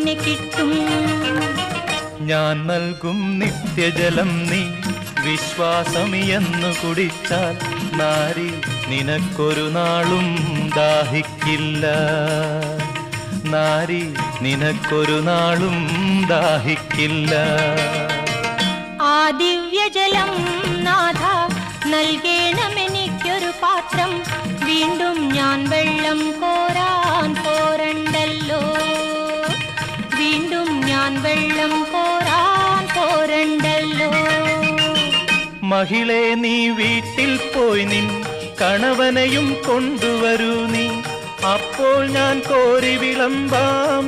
എങ്ങനെ കിട്ടും? ഞാൻ നൽകും നിത്യജലം നീ വിശ്വാസമിയെന്നു കുടിച്ചാൽ നാരി നിനക്കൊരു നാളും ദാഹിക്കില്ല. നാരി നിനക്കൊരു നാളും ദാഹിക്കില്ല. ആ ദിവ്യജലം നാഥ നൽകേണമെനിക്കൊരു പാത്രം. വീണ്ടും ഞാൻ വെള്ളം കോരാൻ പോരണ്ടല്ലോ. വീണ്ടും ഞാൻ വെള്ളം കോരാൻ പോരണ്ടല്ലോ. മഹിളെ നീ വീട്ടിൽ പോയി നിൻ കണവനെയും കൊണ്ടുവരൂ നീ. അപ്പോൾ ഞാൻ കോരി വിളമ്പാം